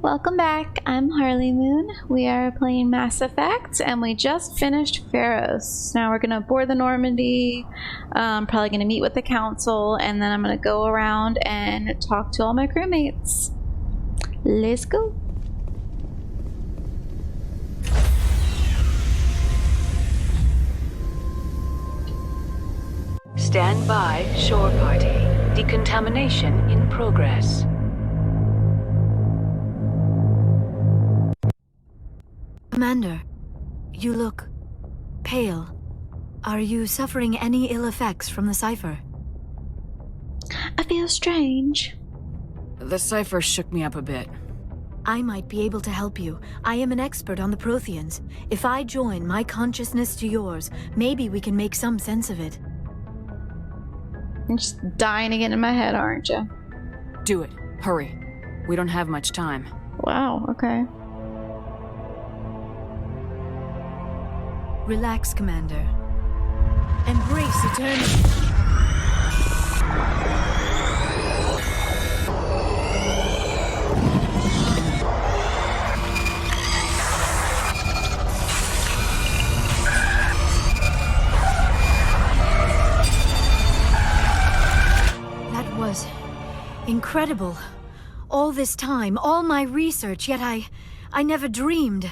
welcome back. I'm Harley Moon. We are playing Mass Effect, and we just finished Feros. Now we're gonna board the Normandy. Probably gonna meet with the council, and then I'm gonna go around and talk to all my crewmates. Let's go. Stand by, shore party. Decontamination in progress. Commander, you look pale. Are you suffering any ill effects from the cipher? I feel strange. The cipher shook me up a bit. I might be able to help you. I am an expert on the Protheans. If I join my consciousness to yours, maybe we can make some sense of it. I'm just dying to get in my head, aren't you? Do it. Hurry. We don't have much time. Wow, okay. Relax, Commander. Embrace eternity. That was incredible. All this time, all my research, yet I never dreamed.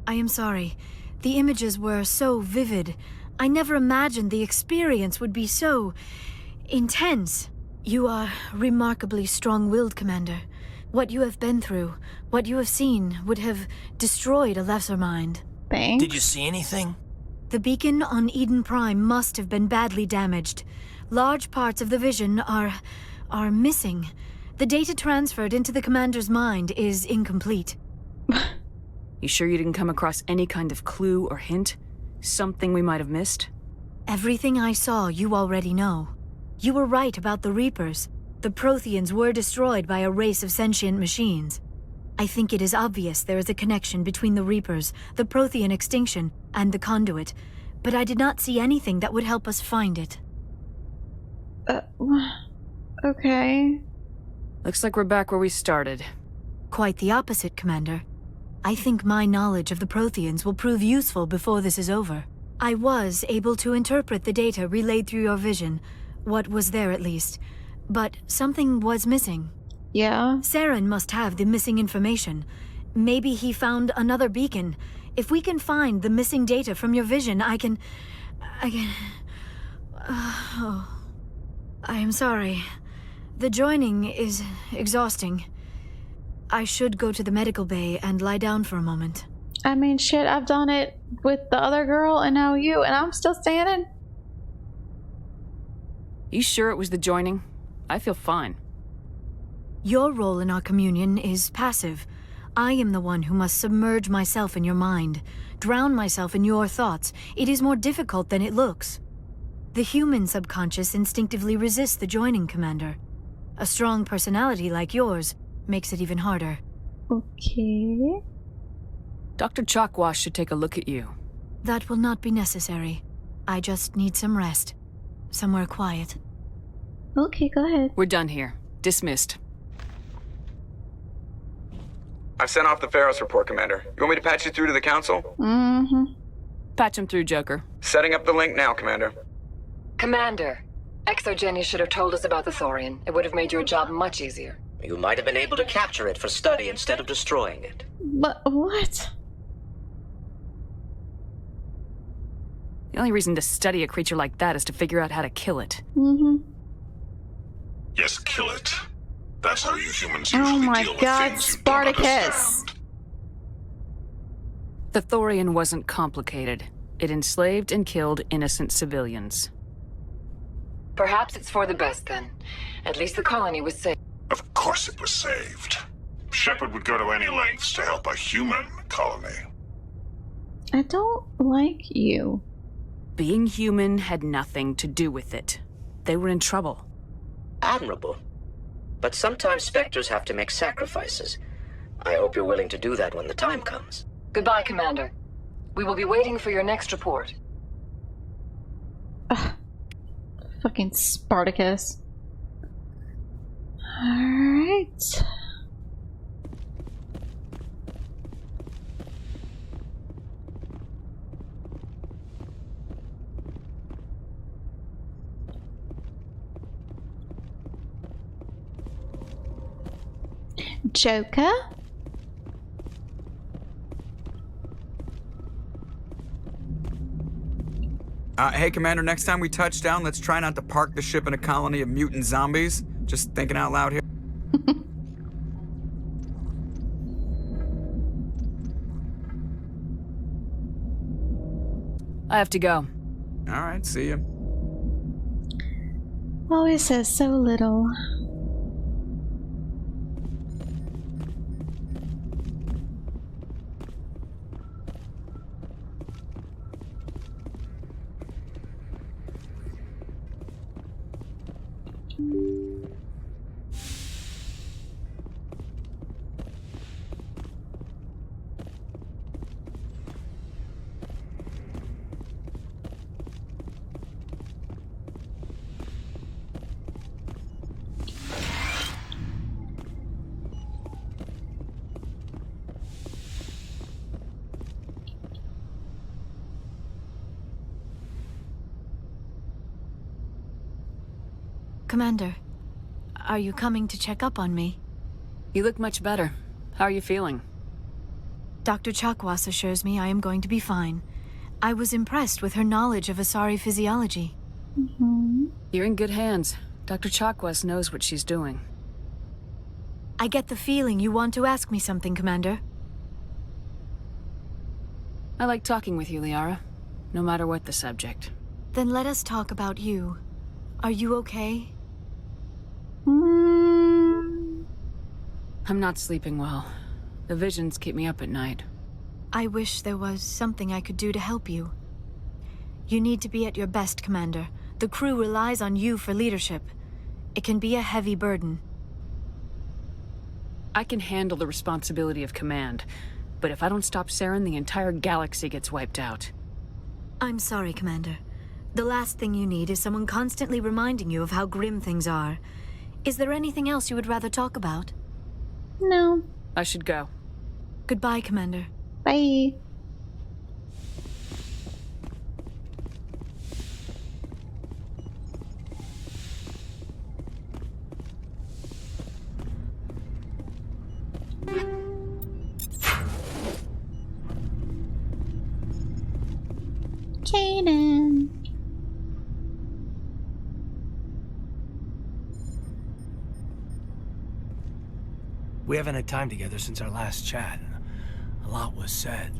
I am sorry. The images were so vivid. I never imagined the experience would be so intense. You are remarkably strong-willed, Commander. What you have been through, what you have seen, would have destroyed a lesser mind. Thanks. Did you see anything? The beacon on Eden Prime must have been badly damaged. Large parts of the vision are missing. The data transferred into the Commander's mind is incomplete. You sure you didn't come across any kind of clue or hint? Something we might have missed? Everything I saw you already know. You were right about the Reapers. The Protheans were destroyed by a race of sentient machines. I think it is obvious there is a connection between the Reapers, the Prothean extinction, and the Conduit, but I did not see anything that would help us find it. Okay. Looks like we're back where we started. Quite the opposite, Commander. I think my knowledge of the Protheans will prove useful before this is over. I was able to interpret the data relayed through your vision, what was there at least, but something was missing. Yeah? Saren must have the missing information. Maybe he found another beacon. If we can find the missing data from your vision, I can... Oh. I am sorry. The joining is exhausting. I should go to the medical bay and lie down for a moment. I mean, shit, I've done it with the other girl and now you, and I'm still standing. You sure it was the joining? I feel fine. Your role in our communion is passive. I am the one who must submerge myself in your mind, drown myself in your thoughts. It is more difficult than it looks. The human subconscious instinctively resists the joining, Commander. A strong personality like yours makes it even harder. Okay. Dr. Chalkwash should take a look at you. That will not be necessary. I just need some rest. Somewhere quiet. Okay, go ahead. We're done here. Dismissed. I've sent off the Feros report, Commander. You want me to patch you through to the Council? Mm-hmm. Patch him through, Joker. Setting up the link now, Commander. Commander, Exogeny should have told us about the Thorian. It would have made your job much easier. You might have been able to capture it for study instead of destroying it. But what? The only reason to study a creature like that is to figure out how to kill it. Mm-hmm. Yes, kill it. That's how you humans Oh usually my deal with god, things you don't Spartacus! understand. The Thorian wasn't complicated. It enslaved and killed innocent civilians. Perhaps it's for the best then. At least the colony was safe. Of course it was saved. Shepard would go to any lengths to help a human colony. I don't like you. Being human had nothing to do with it. They were in trouble. Admirable. But sometimes Spectres have to make sacrifices. I hope you're willing to do that when the time comes. Goodbye, Commander. We will be waiting for your next report. Ugh. Fucking Spartacus. Alright. Joker? Hey, Commander, next time we touch down, let's try not to park the ship in a colony of mutant zombies. Just thinking out loud here. I have to go. All right, see you. Always says so little. Commander, are you coming to check up on me? You look much better. How are you feeling? Dr. Chakwas assures me I am going to be fine. I was impressed with her knowledge of Asari physiology. You're in good hands. Dr. Chakwas knows what she's doing. I get the feeling you want to ask me something, Commander. I like talking with you, Liara. No matter what the subject. Then let us talk about you. Are you okay? I'm not sleeping well. The visions keep me up at night. I wish there was something I could do to help you. You need to be at your best, Commander. The crew relies on you for leadership. It can be a heavy burden. I can handle the responsibility of command, but if I don't stop Saren, the entire galaxy gets wiped out. I'm sorry, Commander. The last thing you need is someone constantly reminding you of how grim things are. Is there anything else you would rather talk about? No. I should go. Goodbye, Commander. Bye. Kaden. We haven't had time together since our last chat. A lot was said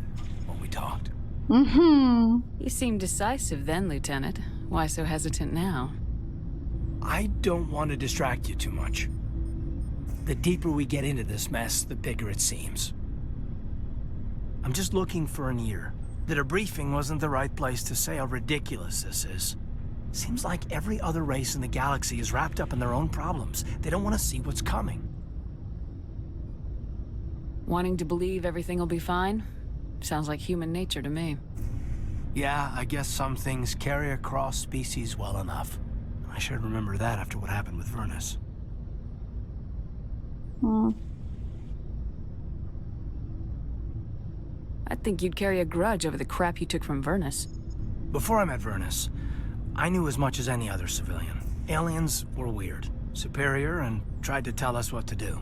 when we talked. You seemed decisive then, Lieutenant. Why so hesitant now? I don't want to distract you too much. The deeper we get into this mess, the bigger it seems. I'm just looking for an ear. The debriefing wasn't the right place to say how ridiculous this is. Seems like every other race in the galaxy is wrapped up in their own problems. They don't want to see what's coming. Wanting to believe everything will be fine? Sounds like human nature to me. Yeah, I guess some things carry across species well enough. I should remember that after what happened with Vernus. I think you'd carry a grudge over the crap you took from Vernus. Before I met Vernus, I knew as much as any other civilian. Aliens were weird, superior, and tried to tell us what to do.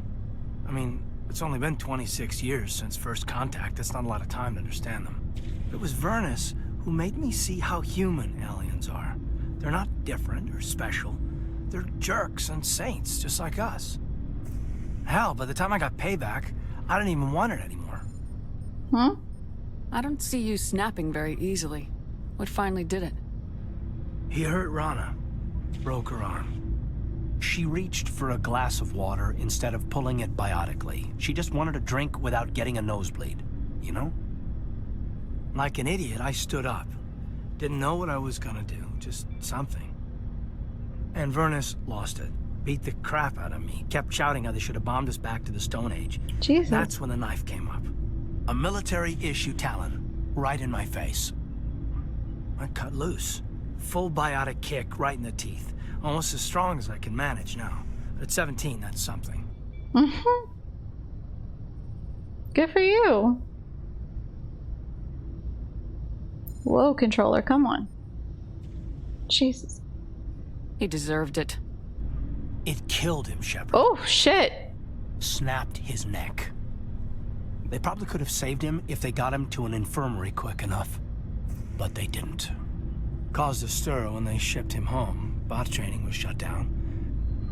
I mean, it's only been 26 years since first contact. That's not a lot of time to understand them. It was Vernus who made me see how human aliens are. They're not different or special. They're jerks and saints, just like us. Hell, by the time I got payback, I didn't even want it anymore. I don't see you snapping very easily. What finally did it? He hurt Rana. Broke her arm. She reached for a glass of water instead of pulling it biotically. She just wanted a drink without getting a nosebleed, you know? Like an idiot, I stood up. Didn't know what I was gonna do, just something. And Vernus lost it. Beat the crap out of me. Kept shouting how they should have bombed us back to the Stone Age. Jesus. That's when the knife came up. A military-issue talon, right in my face. I cut loose. Full biotic kick right in the teeth. Almost as strong as I can manage now. But at 17, that's something. Good for you. Whoa, controller, come on. Jesus. He deserved it. It killed him, Shepard. Oh, shit. snapped his neck. They probably could have saved him if they got him to an infirmary quick enough. But they didn't. Caused a stir when they shipped him home. Bot training was shut down.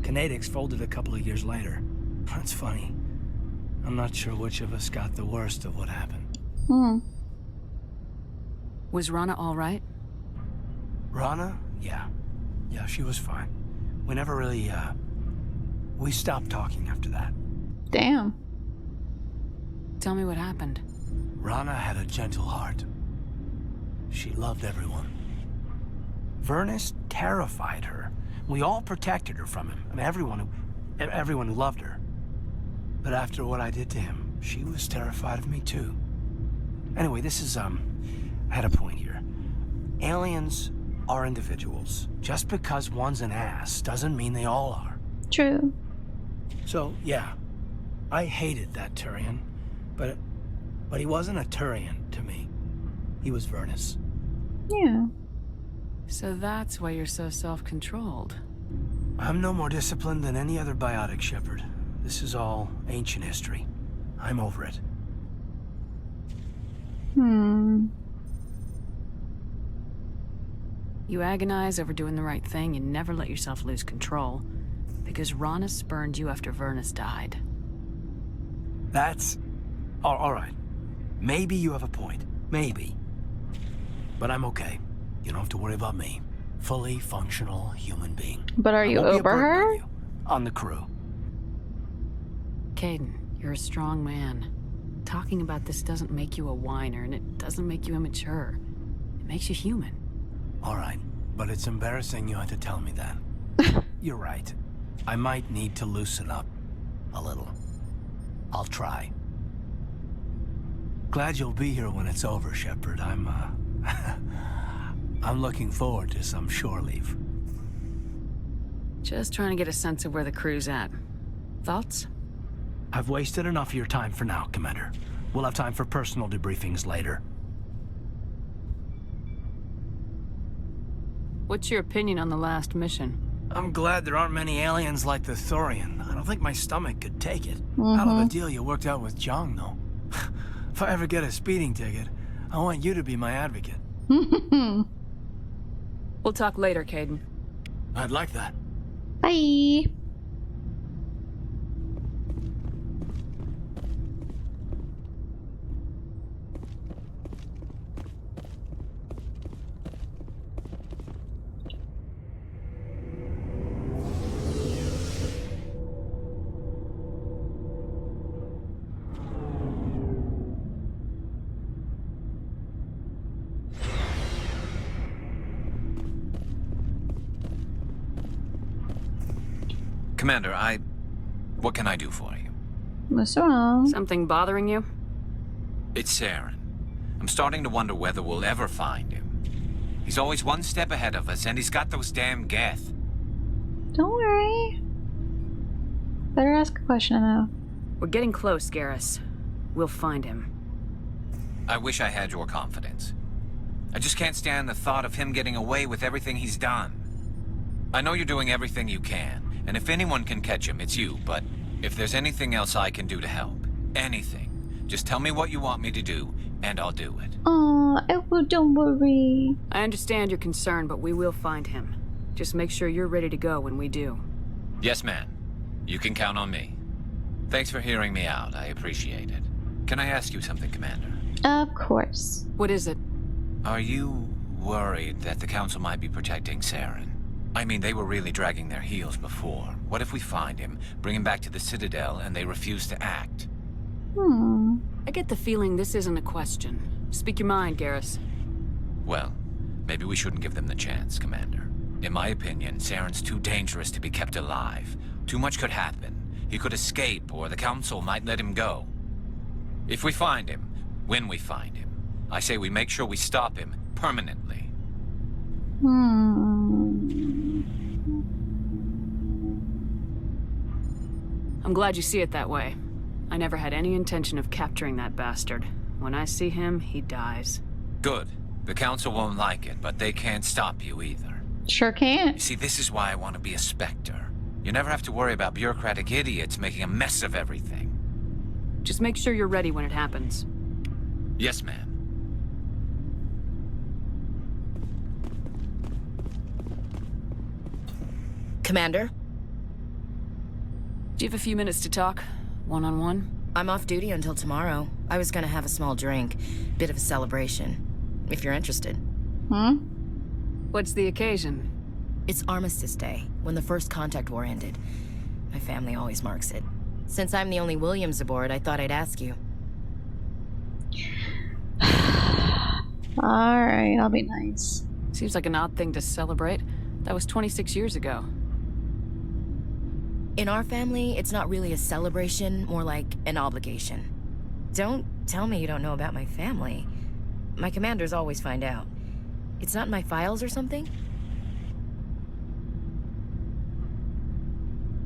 Kinetics folded a couple of years later. That's funny. I'm not sure which of us got the worst of what happened. Was Rana all right? Rana? Yeah. Yeah, she was fine. We never really, we stopped talking after that. Damn. Tell me what happened. Rana had a gentle heart. She loved everyone. Vernus terrified her. We all protected her from him. I mean, everyone who loved her. But after what I did to him, she was terrified of me too. Anyway, this is, I had a point here. Aliens are individuals. Just because one's an ass doesn't mean they all are. True. So, yeah, I hated that Turian, but he wasn't a Turian to me. He was Vernus. Yeah. So that's why you're so self-controlled. I'm no more disciplined than any other biotic shepherd. This is all ancient history. I'm over it. You agonize over doing the right thing and never let yourself lose control. Because Rana spurned you after Vernus died. That's... all right. Maybe you have a point. Maybe. But I'm okay. You don't have to worry about me. Fully functional human being. But are you over her? On the crew. Caden, you're a strong man. Talking about this doesn't make you a whiner, and it doesn't make you immature. It makes you human. All right, but it's embarrassing you had to tell me that. You're right. I might need to loosen up a little. I'll try. Glad you'll be here when it's over, Shepard. I'm looking forward to some shore leave. Just trying to get a sense of where the crew's at. Thoughts? I've wasted enough of your time for now, Commander. We'll have time for personal debriefings later. What's your opinion on the last mission? I'm glad there aren't many aliens like the Thorian. I don't think my stomach could take it. Hell of a deal you worked out with Jong, though. If I ever get a speeding ticket, I want you to be my advocate. We'll talk later, Caden. I'd like that. Bye. Commander, what can I do for you? What's wrong? Something bothering you? It's Saren. I'm starting to wonder whether we'll ever find him. He's always one step ahead of us, and he's got those damn Geth. Don't worry. Better ask a question, though. We're getting close, Garrus. We'll find him. I wish I had your confidence. I just can't stand the thought of him getting away with everything he's done. I know you're doing everything you can, and if anyone can catch him, it's you, but if there's anything else I can do to help, anything, just tell me what you want me to do, and I'll do it. Edward, don't worry. I understand your concern, but we will find him. Just make sure you're ready to go when we do. Yes, ma'am. You can count on me. Thanks for hearing me out. I appreciate it. Can I ask you something, Commander? Of course. What is it? Are you worried that the Council might be protecting Saren? I mean, they were really dragging their heels before. What if we find him, bring him back to the Citadel, and they refuse to act? I get the feeling this isn't a question. Speak your mind, Garrus. Well, maybe we shouldn't give them the chance, Commander. In my opinion, Saren's too dangerous to be kept alive. Too much could happen. He could escape, or the Council might let him go. If we find him, when we find him, I say we make sure we stop him permanently. I'm glad you see it that way. I never had any intention of capturing that bastard. When I see him, he dies. Good. The Council won't like it, but they can't stop you either. Sure can't. You see, this is why I want to be a Spectre. You never have to worry about bureaucratic idiots making a mess of everything. Just make sure you're ready when it happens. Yes, ma'am. Commander? Do you have a few minutes to talk? One-on-one? I'm off duty until tomorrow. I was gonna have a small drink. Bit of a celebration. If you're interested. Hmm? What's the occasion? It's Armistice Day, when the First Contact War ended. My family always marks it. Since I'm the only Williams aboard, I thought I'd ask you. Alright, I'll be nice. Seems like an odd thing to celebrate. That was 26 years ago. In our family, it's not really a celebration, more like an obligation. Don't tell me you don't know about my family. My commanders always find out. It's not in my files or something?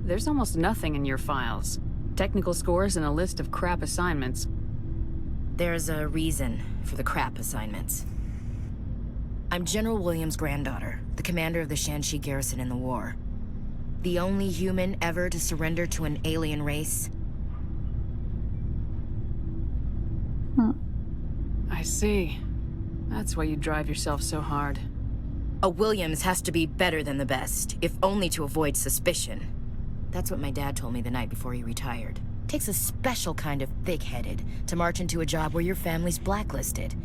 There's almost nothing in your files. Technical scores and a list of crap assignments. There's a reason for the crap assignments. I'm General Williams' granddaughter, the commander of the Shanxi garrison in the war. The only human ever to surrender to an alien race. I see. That's why you drive yourself so hard. A Williams has to be better than the best, if only to avoid suspicion. That's what my dad told me the night before he retired. Takes a special kind of thick-headed to march into a job where your family's blacklisted.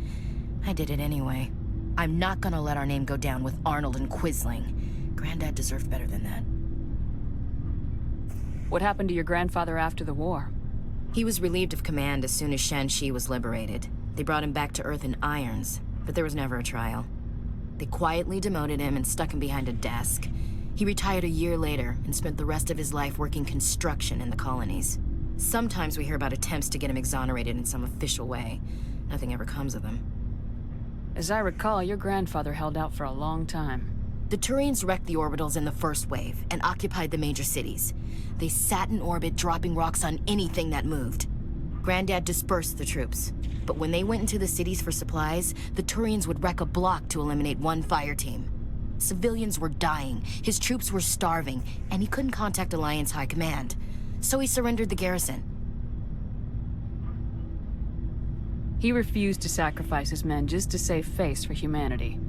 I did it anyway. I'm not gonna let our name go down with Arnold and Quisling. Granddad deserved better than that. What happened to your grandfather after the war? He was relieved of command as soon as Shanxi was liberated. They brought him back to Earth in irons, but there was never a trial. They quietly demoted him and stuck him behind a desk. He retired a year later and spent the rest of his life working construction in the colonies. Sometimes we hear about attempts to get him exonerated in some official way. Nothing ever comes of them. As I recall, your grandfather held out for a long time. The Turians wrecked the orbitals in the first wave and occupied the major cities. They sat in orbit, dropping rocks on anything that moved. Granddad dispersed the troops, but when they went into the cities for supplies, the Turians would wreck a block to eliminate one fire team. Civilians were dying, his troops were starving, and he couldn't contact Alliance High Command. So he surrendered the garrison. He refused to sacrifice his men just to save face for humanity.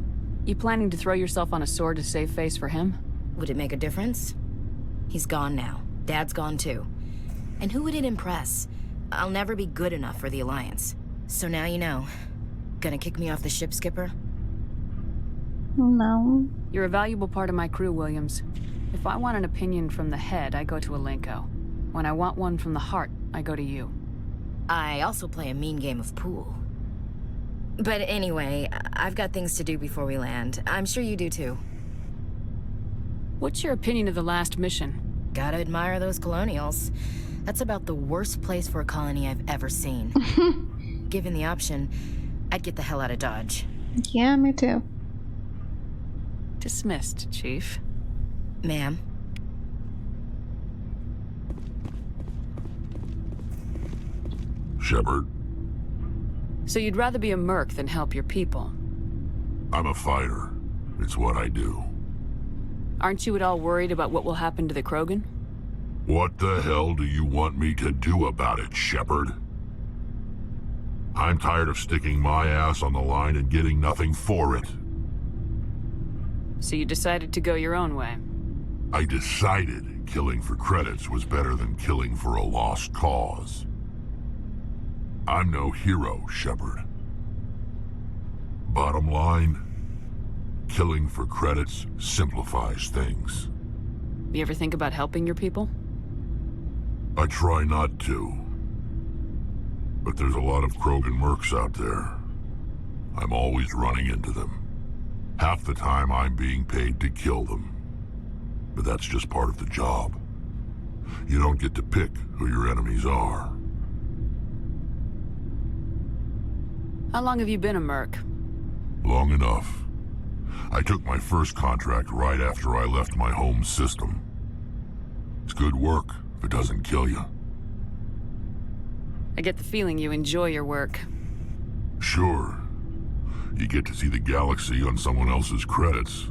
You planning to throw yourself on a sword to save face for him? Would it make a difference? He's gone now. Dad's gone too. And who would it impress? I'll never be good enough for the Alliance. So now you know. Gonna kick me off the ship, Skipper? No. You're a valuable part of my crew, Williams. If I want an opinion from the head, I go to Alenko. When I want one from the heart, I go to you. I also play a mean game of pool. But anyway, I've got things to do before we land. I'm sure you do too. What's your opinion of the last mission? Gotta admire those colonials. That's about the worst place for a colony I've ever seen. Given the option, I'd get the hell out of Dodge. Yeah, me too. Dismissed, Chief. Ma'am? Shepard, So you'd rather be a merc than help your people? I'm a fighter. It's what I do. Aren't you at all worried about what will happen to the Krogan? What the hell do you want me to do about it, Shepard? I'm tired of sticking my ass on the line and getting nothing for it. So you decided to go your own way? I decided killing for credits was better than killing for a lost cause. I'm no hero, Shepard. Bottom line, killing for credits simplifies things. You ever think about helping your people? I try not to. But there's a lot of Krogan mercs out there. I'm always running into them. Half the time I'm being paid to kill them. But that's just part of the job. You don't get to pick who your enemies are. How long have you been a merc? Long enough. I took my first contract right after I left my home system. It's good work if it doesn't kill you. I get the feeling you enjoy your work. Sure. You get to see the galaxy on someone else's credits,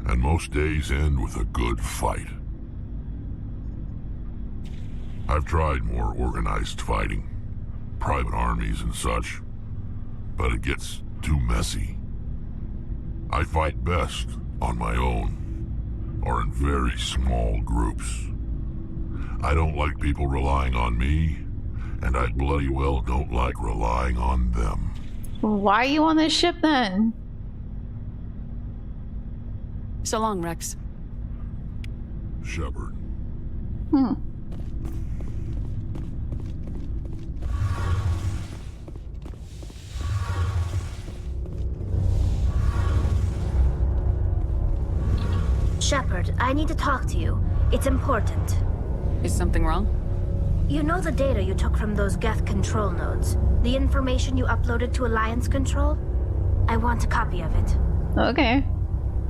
and most days end with a good fight. I've tried more organized fighting, private armies and such, but it gets too messy. I fight best on my own, or in very small groups. I don't like people relying on me, and I bloody well don't like relying on them. Why are you on this ship then? So long, Rex. Shepard. Shepard, I need to talk to you. It's important. Is something wrong? You know the data you took from those Geth control nodes? The information you uploaded to Alliance Control? I want a copy of it. Okay.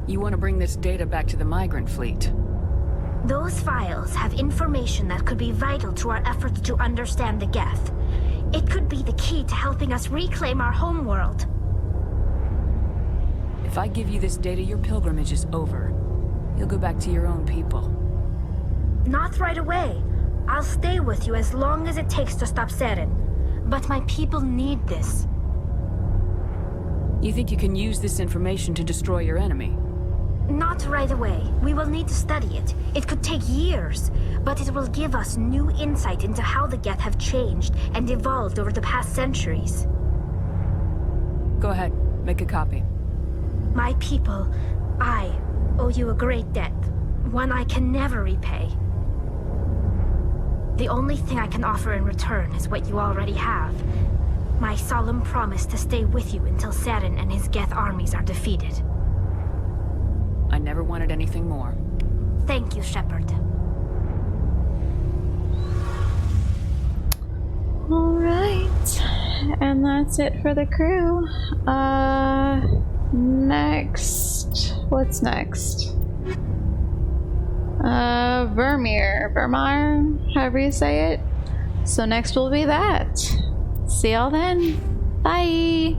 You want to bring this data back to the migrant fleet? Those files have information that could be vital to our efforts to understand the Geth. It could be the key to helping us reclaim our homeworld. If I give you this data, your pilgrimage is over. You'll go back to your own people. Not right away. I'll stay with you as long as it takes to stop Saren. But my people need this. You think you can use this information to destroy your enemy? Not right away. We will need to study it. It could take years, but it will give us new insight into how the Geth have changed and evolved over the past centuries. Go ahead, make a copy. My people, I owe you a great debt, one I can never repay. The only thing I can offer in return is what you already have. My solemn promise to stay with you until Saren and his Geth armies are defeated. I never wanted anything more. Thank you, Shepard. Alright. And that's it for the crew. Next. What's next? Vermeer, however you say it. So next will be that. See y'all then. Bye.